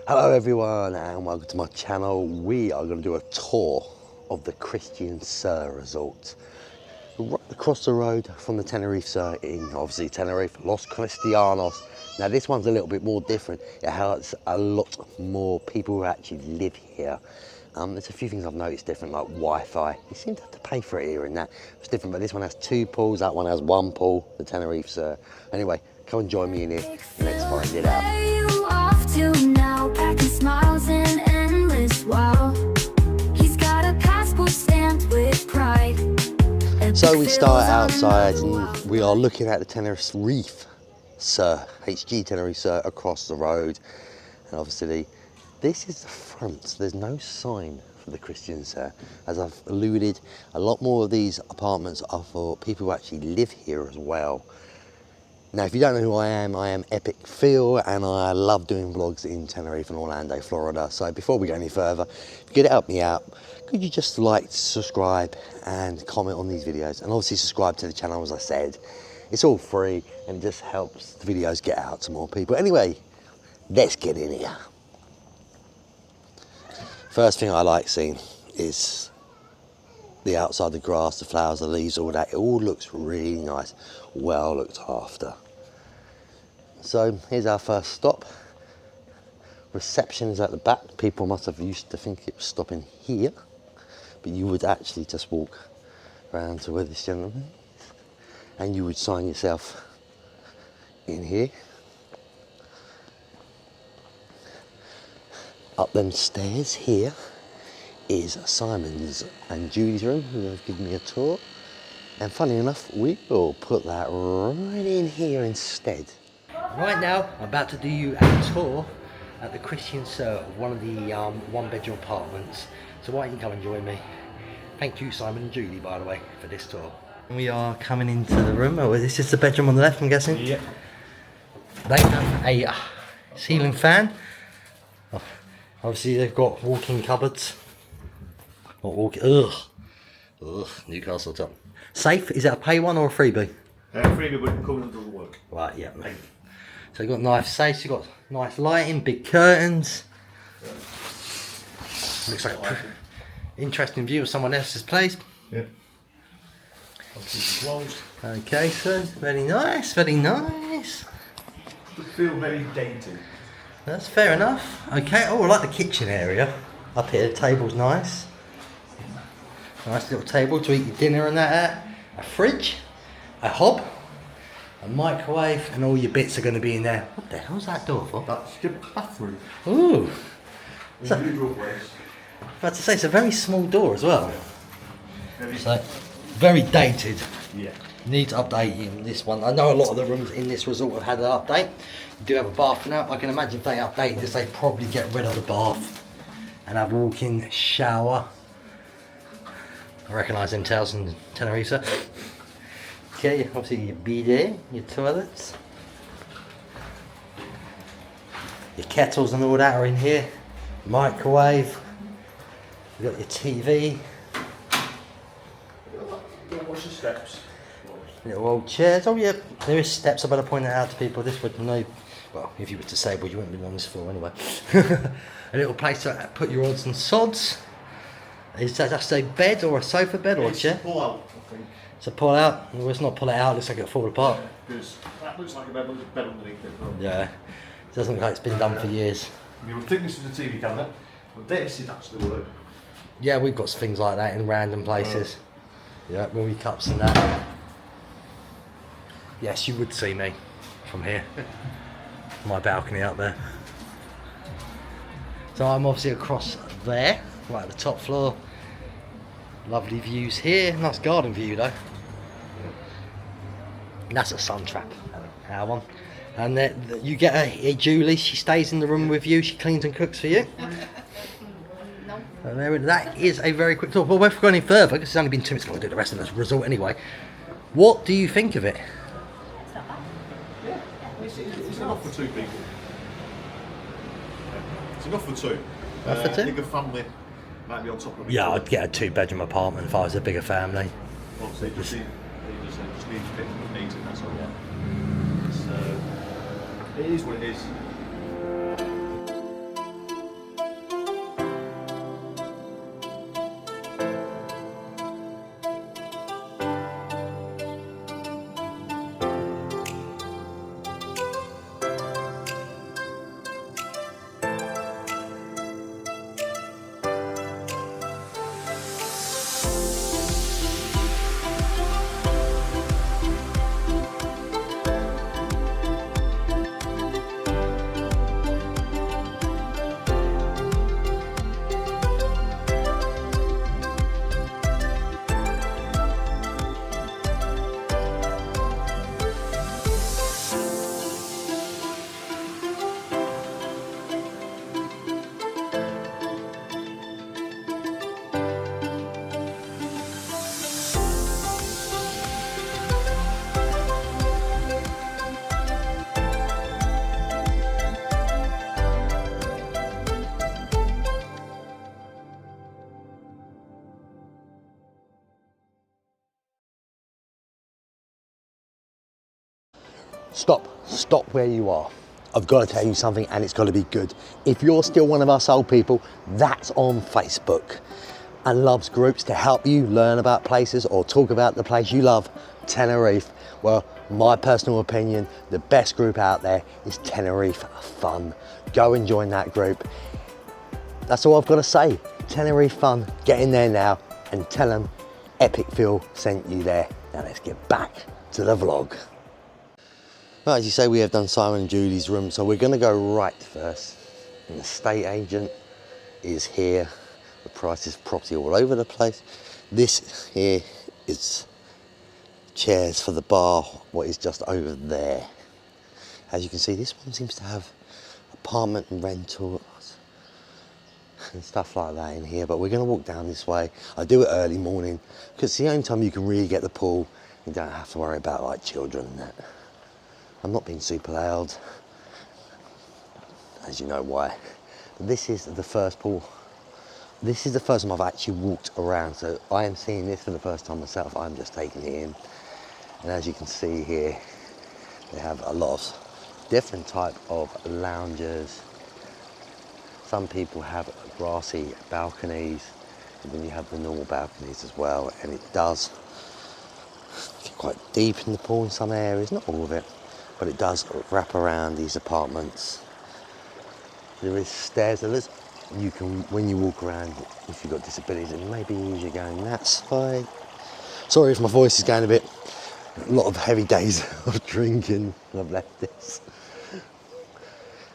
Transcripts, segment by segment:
Hello everyone and welcome to my channel. We are going to do a tour of the Cristian Sur Resort. Right across the road from the Tenerife Sur in obviously Tenerife, Los Cristianos. Now this one's a little bit more different. It has a lot more people who actually live here. There's a few things I've noticed different, like Wi-Fi. You seem to have to pay for it here and that. It's different, but this one has 2 pools, that one has 1 pool, the Tenerife Sur. Anyway, come and join me in here and let's find it out. Packing smiles and endless wow. He's got a passport stamped with pride. So we start outside and we are looking at the Tenerife Sur, HG Tenerife Sur across the road. And obviously this is the front. There's no sign for the Cristian Sur. As I've alluded, a lot more of these apartments are for people who actually live here as well. Now, if you don't know who I am Epic Phil, and I love doing vlogs in Tenerife and Orlando, Florida. So before we go any further, if you could help me out, could you just like, subscribe and comment on these videos? And obviously subscribe to the channel, as I said. It's all free and it just helps the videos get out to more people. Anyway, let's get in here. First thing I like seeing is the outside, the grass, the flowers, the leaves, all that. It all looks really nice, well looked after. So here's our first stop. Reception is at the back. People must have used to think it was stopping here, but you would actually just walk around to where this gentleman is and you would sign yourself in here. Up them stairs here is Simon's and Julie's room, who have given me a tour. And funny enough, we will put that right in here instead. Right now, I'm about to do you a tour at the Cristian Sur of one of the one-bedroom apartments. So why don't you come and join me? Thank you, Simon and Julie, by the way, for this tour. We are coming into the room. Oh, this is the bedroom on the left, I'm guessing? Yep. They have a ceiling fan. Oh, obviously, they've got walk-in cupboards. Not walking. Ugh, Newcastle top. Safe, is that a pay one or a freebie? Freebie, but covenant doesn't work. Right, yeah. So you've got nice safes, you've got nice lighting, big curtains. Looks like an interesting view of someone else's place. Yeah. Obviously closed. Okay, so very nice, very nice. Does feel very dated. That's fair enough. Okay, oh, I like the kitchen area. Up here, the table's nice. Nice little table to eat your dinner and that at. A fridge, a hob, a microwave, and all your bits are going to be in there. What the hell's that door for? That's your bathroom. Ooh. So, Individual place. about to say, it's a very small door as well. Very, So, very dated. yeah. Needs updating this one. I know a lot of the rooms in this resort have had an update. You do have a bath now. I can imagine if they update this, they probably get rid of the bath and have a walk-in shower. I recognise them towels in Tenerife. Okay, obviously your bidet, your toilets, your kettles and all that are in here. Microwave. You've got your TV. Don't watch the steps. Little old chairs. Oh yeah, there is steps. I better point that out to people. This would know. Well, if you were disabled, you wouldn't be on this floor anyway. A little place to put your odds and sods. Is that just a bed or a sofa bed or a chair? Pull out, I think. So pull out. Well, it's not pull it out. It looks like it'll fall apart. Because that looks like a bed, there's a bed underneath it. Yeah. It doesn't look like it's been done for years. You would think this is a TV cabinet, but this is actually work. Yeah, we've got things like that in random places. Yeah, movie cups and that. Yes, you would see me from here. My balcony up there. So I'm obviously across there, right at the top floor. Lovely views here. Nice garden view though. And that's a sun trap, our one. And you get a Julie, she stays in the room with you, she cleans and cooks for you. And there, that is a very quick tour. Well, before we go any further, because it's only been 2 minutes, we'll do the rest of this resort anyway. What do you think of it? It's not bad. Yeah. It's enough for 2 people. It's enough for 2. Enough for 2? I think a family might be on top of it. Yeah, I'd get a 2-bedroom apartment if I was a bigger family. Obviously, just needs a bit of meeting, that's all. Yeah. It is what it is. Stop where you are. I've got to tell you something, and it's got to be good. If you're still one of us old people that's on Facebook and loves groups to help you learn about places or talk about the place you love, Tenerife, well, my personal opinion, the best group out there is Tenerife Fun. Go and join that group. That's all I've got to say. Tenerife Fun, get in there now and tell them Epic Phil sent you there. Now let's get back to the vlog. Well, as you say, we have done Simon and Julie's room, so we're going to go right first. An estate agent is here. The price is property all over the place. This here is chairs for the bar, what is just over there. As you can see, this one seems to have apartment and rentals and stuff like that in here, but we're going to walk down this way. I do it early morning because it's the only time you can really get the pool. You don't have to worry about like children and that. I'm not being super loud, as you know why. But this is the first pool. This is the first time I've actually walked around, so I am seeing this for the first time myself. I'm just taking it in. And as you can see here, they have a lot of different type of lounges. Some people have grassy balconies, and then you have the normal balconies as well, and it does get quite deep in the pool in some areas, not all of it, but it does wrap around these apartments. There is stairs. You can, when you walk around, if you've got disabilities, it may be easier going that side. Sorry if my voice is going a bit. A lot of heavy days of drinking, and I've left this.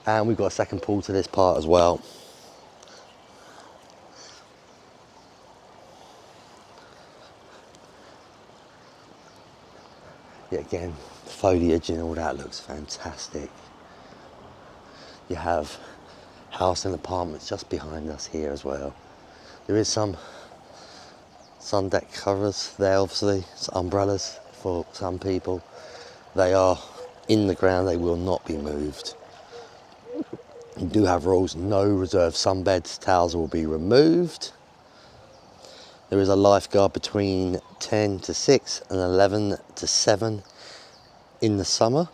And we've got a second pool to this part as well. Yeah, again, foliage and all that looks fantastic. You have house and apartments just behind us here as well. There is some sun deck covers there, obviously, some umbrellas for some people. They are in the ground, they will not be moved. You do have rules, no reserved sunbeds, towels will be removed. There is a lifeguard between 10 to 6 and 11 to 7 in the summer.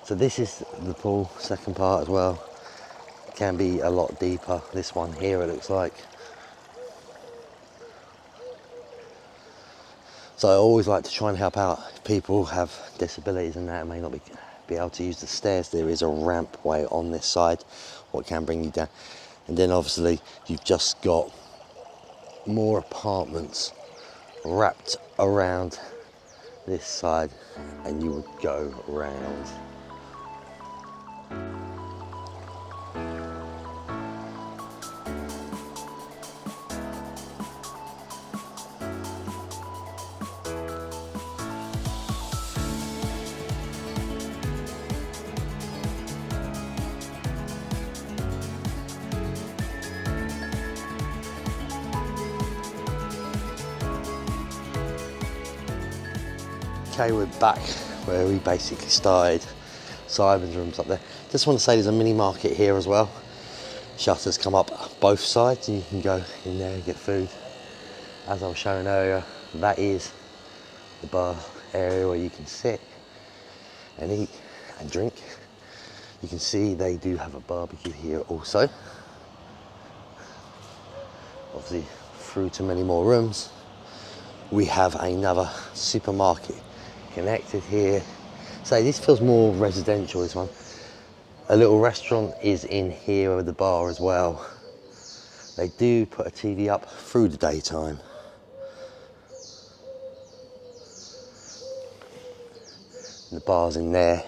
So this is the pool, second part as well. It can be a lot deeper. This one here, it looks like. So I always like to try and help out if people have disabilities and that may not be able to use the stairs. There is a ramp way on this side, what can bring you down. And then obviously you've just got more apartments wrapped around this side, and you would go around. Okay, we're back where we basically started. Simon's room's up there. Just want to say there's a mini market here as well. Shutters come up both sides and you can go in there and get food. As I was showing earlier, that is the bar area where you can sit and eat and drink. You can see they do have a barbecue here also. Obviously through to many more rooms. We have another supermarket connected here. So this feels more residential, this one. A little restaurant is in here with the bar as well. They do put a TV up through the daytime. The bar's in there.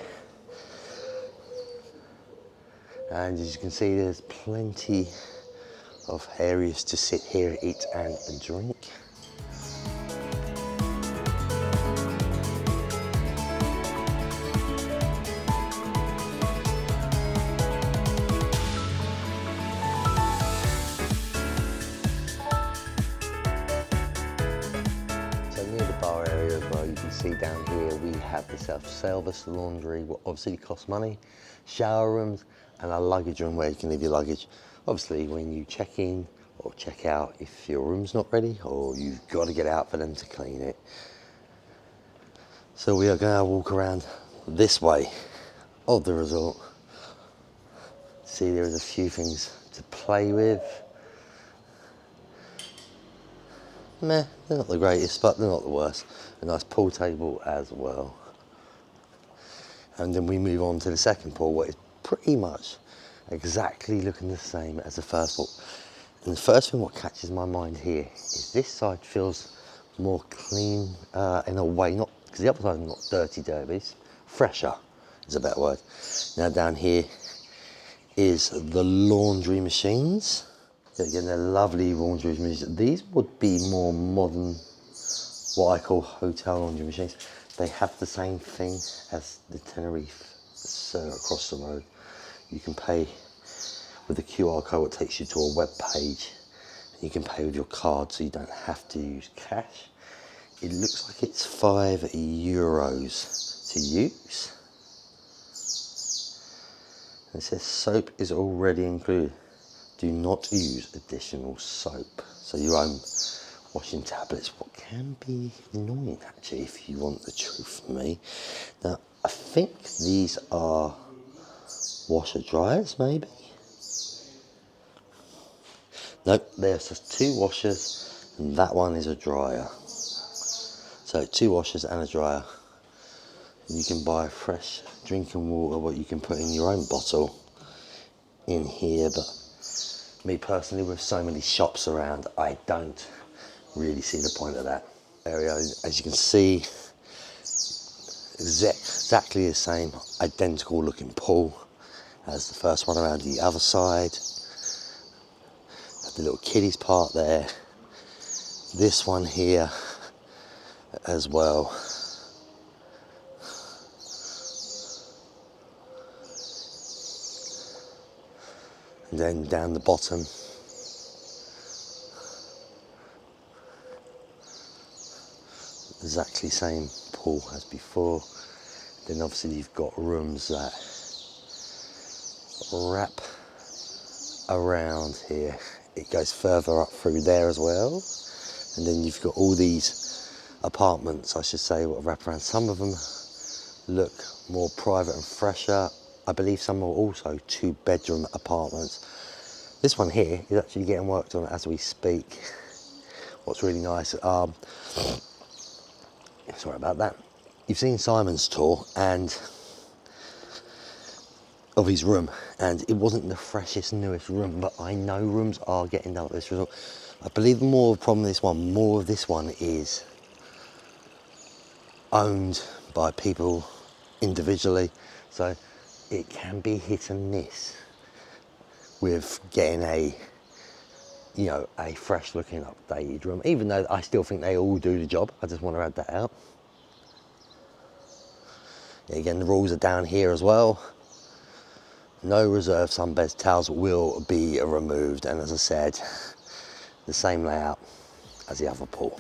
And as you can see, there's plenty of areas to sit here, eat and drink. Down here we have the self-service laundry, what obviously costs money, shower rooms and a luggage room where you can leave your luggage. Obviously when you check in or check out if your room's not ready or you've got to get out for them to clean it. So we are going to walk around this way of the resort. See, there's a few things to play with. Meh, they're not the greatest, but they're not the worst. A nice pool table as well. And then we move on to the second pool, where it's pretty much exactly looking the same as the first pool. And the first thing what catches my mind here is this side feels more clean in a way, not because the other side is not dirty, but it's fresher is a better word. Now down here is the laundry machines. Again, they're lovely laundry machines. These would be more modern, what I call hotel laundry machines. They have the same thing as the Tenerife across the road. You can pay with the QR code, it takes you to a web page. You can pay with your card, so you don't have to use cash. It looks like it's €5 to use. And it says soap is already included. Do not use additional soap. So your own washing tablets, what can be annoying actually, if you want the truth from me. Now, I think these are washer dryers, maybe? Nope, there's just 2 washers and that one is a dryer. So 2 washers and a dryer. You can buy fresh drinking water, what you can put in your own bottle in here, but me personally, with so many shops around, I don't really see the point of that area. As you can see, exactly the same, identical looking pool as the first one around the other side. The little kiddies part there. This one here as well. And then down the bottom, exactly same pool as before. Then obviously you've got rooms that wrap around here. It goes further up through there as well. And then you've got all these apartments, I should say, what wrap around. Some of them look more private and fresher. I believe some are also 2-bedroom apartments. This one here is actually getting worked on as we speak. What's really nice, sorry about that. You've seen Simon's tour and of his room, and it wasn't the freshest, newest room, but I know rooms are getting done at this resort. I believe more of the problem with more of this one is owned by people individually, so it can be hit and miss with getting a fresh looking updated room, even though I still think they all do the job. I just want to add that out. Again, the rules are down here as well. No reserve sunbeds, towels will be removed, and as I said, the same layout as the other pool.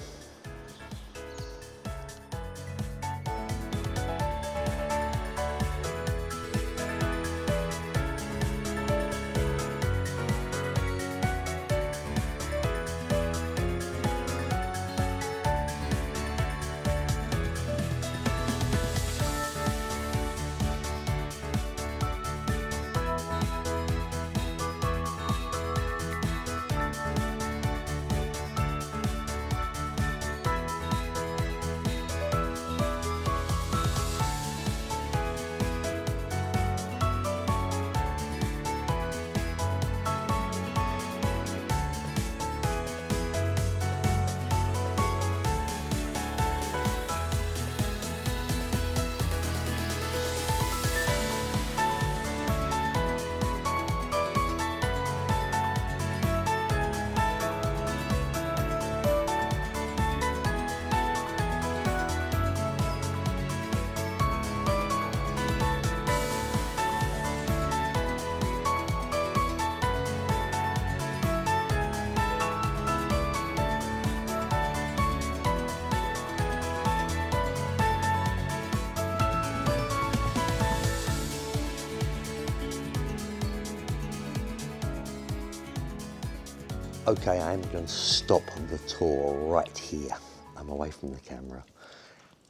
Okay, I'm going to stop the tour right here. I'm away from the camera.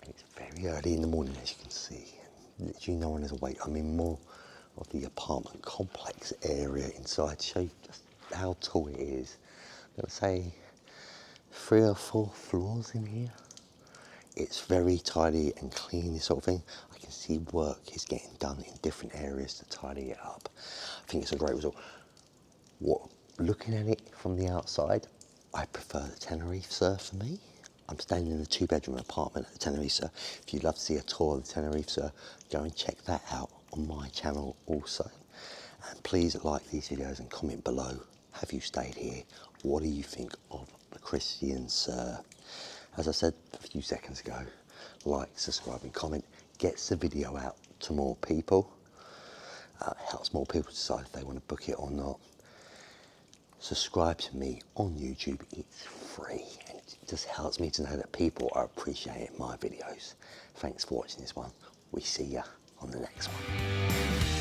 And it's very early in the morning, as you can see. Literally no one is awake. I'm in more of the apartment complex area inside to show you just how tall it is. I'm going to say 3 or 4 floors in here. It's very tidy and clean, this sort of thing. I can see work is getting done in different areas to tidy it up. I think it's a great result. Looking at it from the outside, I prefer the Tenerife, sir, for me. I'm staying in a 2-bedroom apartment at the Tenerife, sir. If you'd love to see a tour of the Tenerife, sir, go and check that out on my channel also. And please like these videos and comment below. Have you stayed here? What do you think of the Cristian Sur? As I said a few seconds ago, like, subscribe and comment. Gets the video out to more people. Helps more people decide if they want to book it or not. Subscribe to me on YouTube, it's free, and it just helps me to know that people are appreciating my videos. Thanks for watching this one. We see ya on the next one.